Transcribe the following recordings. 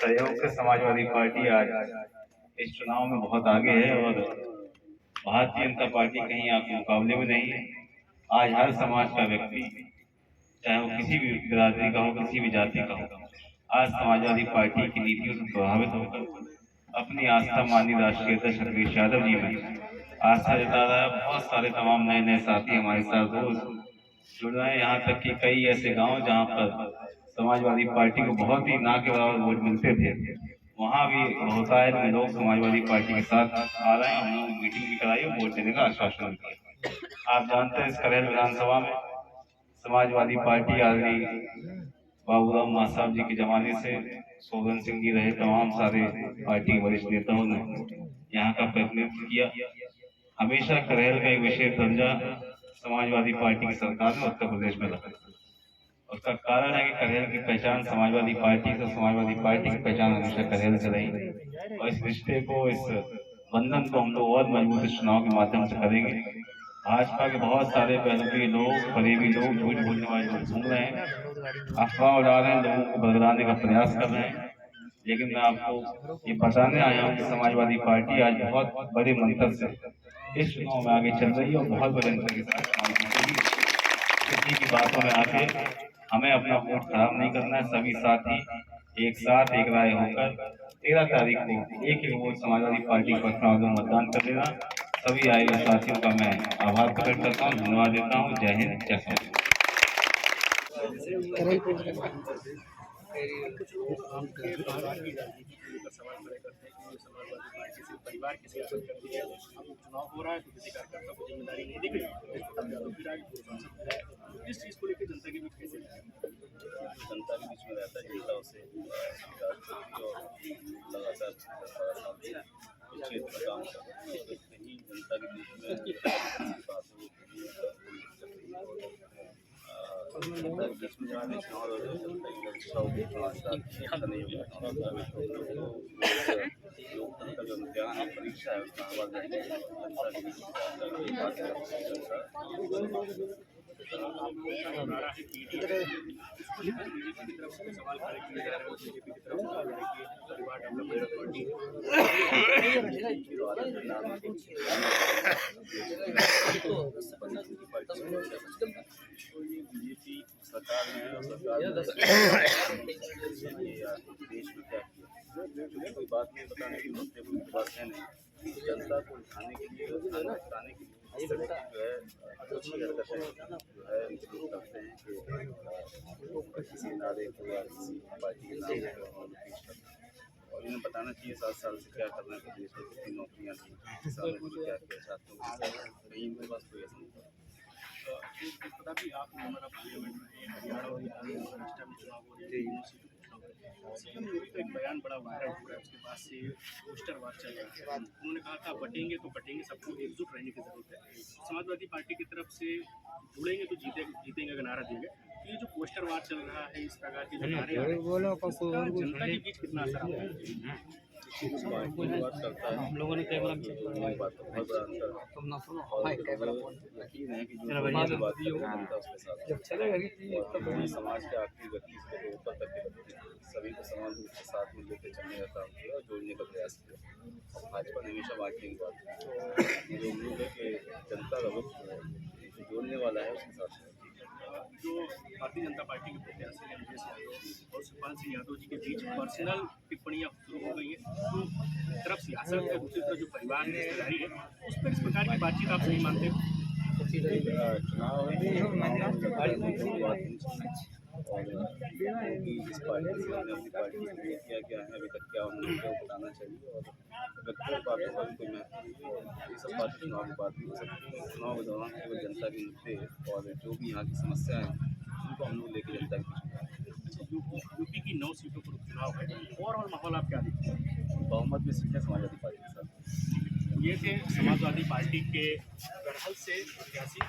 सहयोग से समाजवादी पार्टी आज इस चुनाव में बहुत आगे है और भारतीय जनता पार्टी कहीं आपके मुकाबले में नहीं है। आज हर समाज का व्यक्ति, चाहे वो किसी भी बिरादरी का हो, किसी भी जाति का हो, आज समाजवादी पार्टी की नीतियों से प्रभावित होकर अपनी आस्था माननीय राष्ट्रीय अध्यक्ष अखिलेश यादव जी में आस्था जता रहा है। बहुत सारे तमाम नए नए साथी हमारे साथ रोज जुड़ रहे हैं। यहाँ तक कि कई ऐसे गांव जहाँ पर समाजवादी पार्टी को बहुत ही ना के बराबर वोट मिलते थे, वहाँ भी बहुतायत में लोग समाजवादी पार्टी के साथ आ रहे हैं। हम लोग मीटिंग भी कराई और वोट देने का आश्वासन दिया। आप जानते हैं इस करेल विधानसभा में समाजवादी पार्टी आदरणीय बाबूराम मासाब जी के जमाने से सोगन सिंह जी रहे, तमाम सारे पार्टी के वरिष्ठ नेताओं ने यहाँ का प्रतिनिधित्व किया। हमेशा करेल का एक विशेष दर्जा समाजवादी पार्टी की सरकार ने उत्तर प्रदेश में रखा। उसका कारण है कि करेल की पहचान समाजवादी पार्टी से, समाजवादी पार्टी की पहचान हमेशा करेल से रही और इस रिश्ते को, इस बंधन को हम लोग और मजबूत इस चुनाव के माध्यम से करेंगे। भाजपा के बहुत सारे पहलुपी लोग, फरेबी लोग, झूठ बोलने वाले लोग घूम रहे हैं, अफवाह उड़ा रहे हैं, लोगों को बदलाने का प्रयास कर रहे हैं। लेकिन मैं आपको ये बताने आया हूँ कि समाजवादी पार्टी आज बहुत बड़े मंत्र से इस चुनाव में आगे चल रही है और बहुत बड़े अंतर के साथ किसी की बातों में आके हमें अपना वोट खराब नहीं करना है। सभी साथी एक साथ एक राय होकर 13 तारीख को एक वोट समाजवादी पार्टी पर चुनाव में मतदान कर देना। सभी आए हुए साथियों का मैं आभार प्रकट करता हूँ, धन्यवाद देता हूँ। जय हिंद, जय भारत। परिवार की सियासत करती है। अब चुनाव हो रहा है तो किसी कार्यकर्ता को जिम्मेदारी नहीं दी गई, इस चीज़ को लेकर जनता के बीच कैसे जनता के बीच में रहता है, जनता उसे लगातार क्षेत्र में काम करता है। कहीं जनता के बीच में बीच में जाने चुनाव लोकतंत्र का जो इम्तिहान है, परीक्षा है, उसका सवाल खड़े किए जा रहे हैं, बीजेपी की तरफ परिवार डेवलपमेंट बीजेपी सरकार ने देश में क्या किया, कोई बात नहीं बताने की बात है नहीं। जनता को उठाने के लिए, बताने के लिए जो है कुछ ही हरकतें जो है इंक्लूड करते हैं कि किसी नारे को या किसी पार्टी के नाम को पेश करते हैं। और इन्हें बताना चाहिए 7 साल से क्या करना है प्रदेश में, कितनी नौकरियाँ दी, किसानों को क्या किया, छात्रों को कहीं इनके पास कोई ऐसा नहीं। पता भी आप हमारा पार्लियामेंट में हरियाणा और महाराष्ट्र में चुनाव हो रहे हैं, एक बयान बड़ा वायरल हो रहा है, उसके बाद से पोस्टर वार चल रहा है। उन्होंने कहा था बटेंगे तो कटेंगे, सबको एकजुट रहने की जरूरत है। समाजवादी पार्टी की तरफ से जुड़ेंगे तो जीतेंगे का नारा देंगे। ये जो पोस्टर वार चल रहा है, इस प्रकार के जो नारे जनता के बीच कितना असर आता है? हम लोगों ने कैमरा समाज के आखिरी व्यक्ति से ऊपर तक सभी को समान रूप से साथ में लेकर चलने का काम किया और जोड़ने का प्रयास किया। भाजपा ने हमेशा बांटने की बात की। मुझे उम्मीद है कि जनता का वक्त जोड़ने वाला है उसके साथ। जो भारतीय जनता पार्टी के प्रत्याशी हैं विजय यादव और सुखपाल सिंह यादव जी के बीच पर्सनल टिप्पणियां शुरू हो गई हैं, तो तरफ सियासत है, दूसरी तरफ जो परिवार की रिश्तेदारी है, उस पर इस प्रकार की बातचीत आप सही मानते हैं? और जिस पार्टी से अपनी पार्टी से किया गया है अभी तक, क्या उन्होंने क्या बताना चाहिए और व्यक्तिगत बातों का भी कोई महत्व, ये सब बातें चुनाव की बात नहीं। चुनाव के दौरान केवल जनता के मुद्दे और जो भी यहाँ की समस्याएं हैं उनको हम लोग लेकर जनता के बीच में। यूपी की 9 सीटों पर उपचुनाव है, और माहौल आप क्या देखते हैं? बहुमत में सीटें समाजवादी पार्टी के साथ। ये थे समाजवादी पार्टी के गढ़हल से प्रत्याशी।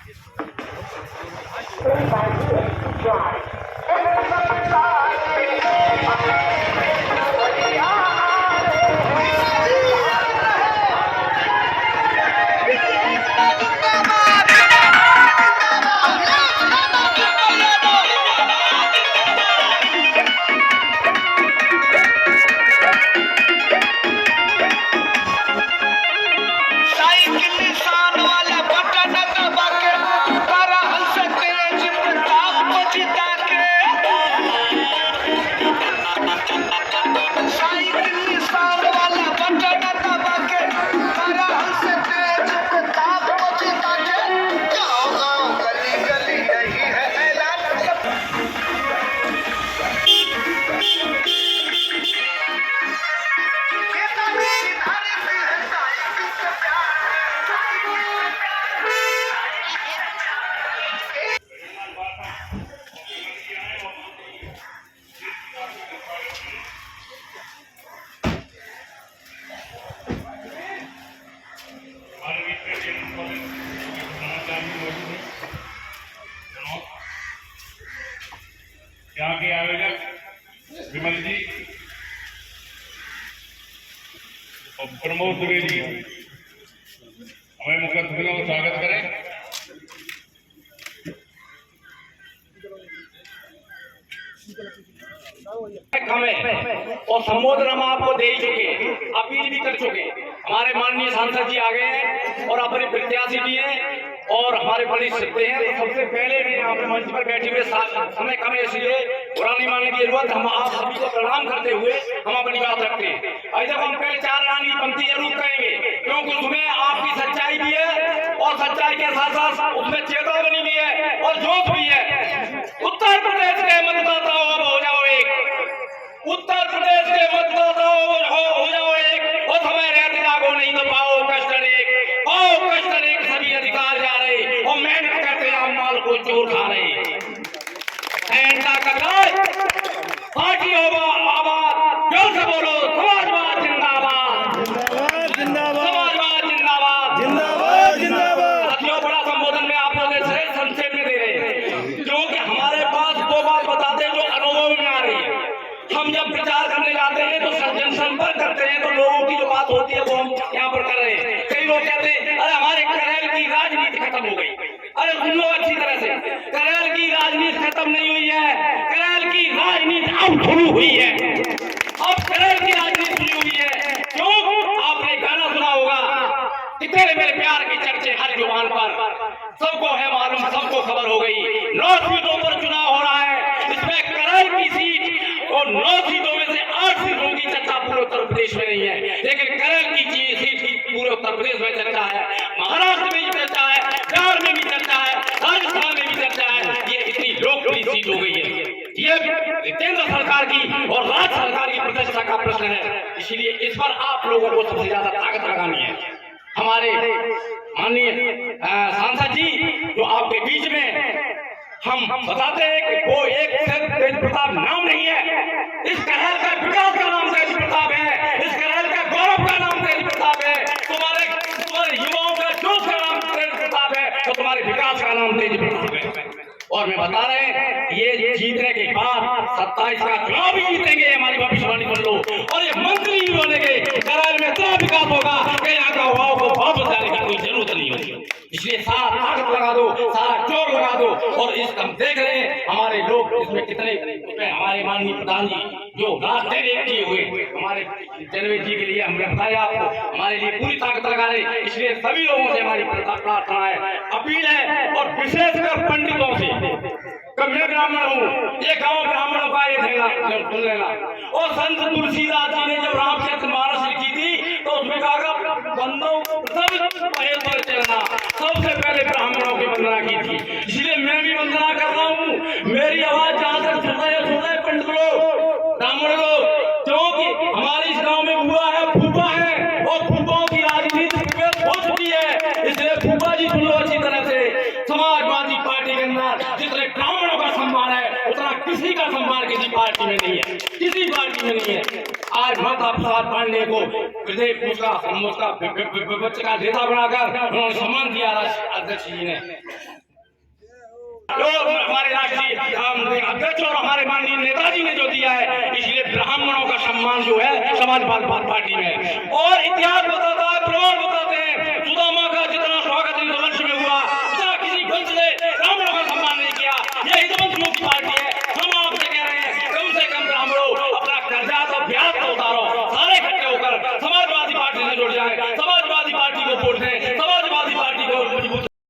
पाटिल जी और प्रमोद द्विवेदी हमें मुख्य अतिथियों का स्वागत करें। हमें और संबोधन हम आपको दे ही चुके, अपील भी कर चुके। हमारे माननीय सांसद जी आ गए हैं और अपने प्रत्याशी भी हैं और हमारे वरिष्ठ सकते हैं। तो सबसे पहले यहाँ पे मंच पर बैठे हुए समय कम है, इसलिए पुरानी मानने की जरूरत, हम आप सभी को प्रणाम करते हुए हम अपनी बात रखते हैं। और जब हम पहले 4 लाइन की पंक्ति जरूर कहेंगे, क्योंकि उसमें आपकी सच्चाई भी है और सच्चाई के साथ साथ उसमें चेतावनी भी है और जोश भी है। उत्तर प्रदेश के मतदाताओं अब हो जाओ एक, उत्तर प्रदेश के मतदाताओं हो जाओ एक, और समय रहते जागो नहीं तो पाओ कष्ट एक सभी अधिकार जा रहे और मेहनत करते आप माल को चोर खा रहे। पार्टी आबाद जोर से बोलो, समाजवाद जिंदाबाद, समाजवाद जिंदाबाद, जिंदाबाद जिंदाबाद। साथियों, बड़ा संबोधन में आप लोग संक्षेप में दे रहे हैं, क्योंकि हमारे पास वो बात बताते जो अनुभव में आ रही है। हम जब प्रचार करने जाते हैं तो जनसंपर्क करते हैं तो लोगों की जो बात होती है वो हम यहाँ पर कर रहे हैं। कई लोग कहते हैं अरे हमारे करेल की राजनीति खत्म हो गई। अरे सुन लो अच्छी तरह से, करेल की राजनीति खत्म नहीं हुई है, करेल की राजनीति अब शुरू हुई है। अब करेल की राजनीति शुरू हुई है। क्यों? आपने गाना सुना होगा कि तेरे मेरे प्यार की चर्चे हर जुबान पर, सबको है मालूम, सबको खबर हो गई। 9 सीटों पर चुनाव हो रहा है, इसमें करेल की सीट और 9 सीटों में से 8 सीटों की चर्चा पूरे उत्तर प्रदेश में नहीं है, लेकिन करेल की सीट पूरे उत्तर प्रदेश में चर्चा है, महाराष्ट्र में भी चर्चा है, बिहार में भी चर्चा है, राजस्थान में भी चर्चा है। ये इतनी लोकप्रिय सीट हो गई है। ये केंद्र सरकार की और राज्य सरकार की प्रतिष्ठा का प्रश्न है, इसलिए इस पर आप लोगों को सबसे ज्यादा ताकत लगानी है। हमारे माननीय सांसद जी जो आपके बीच में हम बताते हैं कि वो एक तेज प्रताप नाम नहीं है, इस करेल का विकास का नाम तेज प्रताप है, इस करेल का गौरव का नाम तेज प्रताप है, तुम्हारे युवाओं का जोश का नाम तेज प्रताप है, तो तुम्हारे विकास का नाम तेज प्रताप है। और मैं बता रहे हैं ये जीतने के बाद 27 का चुनाव भी जीतेंगे, हमारी भविष्यवाणी सुन लो, और ये मंत्री भी बनेंगे। करेल में इतना विकास होगा कि यहाँ का युवाओं को वापस जाने की कोई जरूरत नहीं होगी। इसलिए सारा ताकत लगा दो, सारा जोर लगा दो। और इस हम देख रहे हैं हमारे लोग इसमें कितने, इसमें हमारे माननीय प्रधान जी जो रात दिन एक किए हुए हमारे जनवेद जी के लिए हमने बताया आपको, हमारे लिए पूरी ताकत लगा रहे। इसलिए सभी लोगों से हमारी प्रार्थना है, अपील है, और विशेषकर पंडितों से। कब मैं ब्राह्मण हूँ, ये गाँव ब्राह्मणों का ये सुन लेना। और संत तुलसीदास जी ने जब रामचरितमानस लिखी थी तो उसमें कहा बंदों सब पहल पर चलना, सबसे पहले ब्राह्मणों की वंदना की थी। इसलिए मैं भी वंदना कर रहा हूँ। मेरी आवाज जहाँ तक सुनता है पंडित लोग, ब्राह्मण लोग, क्योंकि हमारे इस गाँव में बुआ है, फूफा है, और फूफाओं की राजनीति हो चुकी है। इसलिए फूफा जी सुन लो अच्छी तरह से, समाजवादी पार्टी के अंदर जितने ब्राह्मणों का सम्मान है उतना किसी का सम्मान किसी पार्टी में नहीं है, किसी पार्टी में नहीं है। आज माता प्रसाद पांडे को प्रदेश विपक्ष का नेता बनाकर उन्होंने सम्मान दिया अध्यक्ष जी ने। जो हमारे राष्ट्रीय अध्यक्ष और हमारे माननीय नेताजी ने जो दिया है, इसलिए ब्राह्मणों का सम्मान जो है समाजवादी पार्टी में। और इतिहास बताता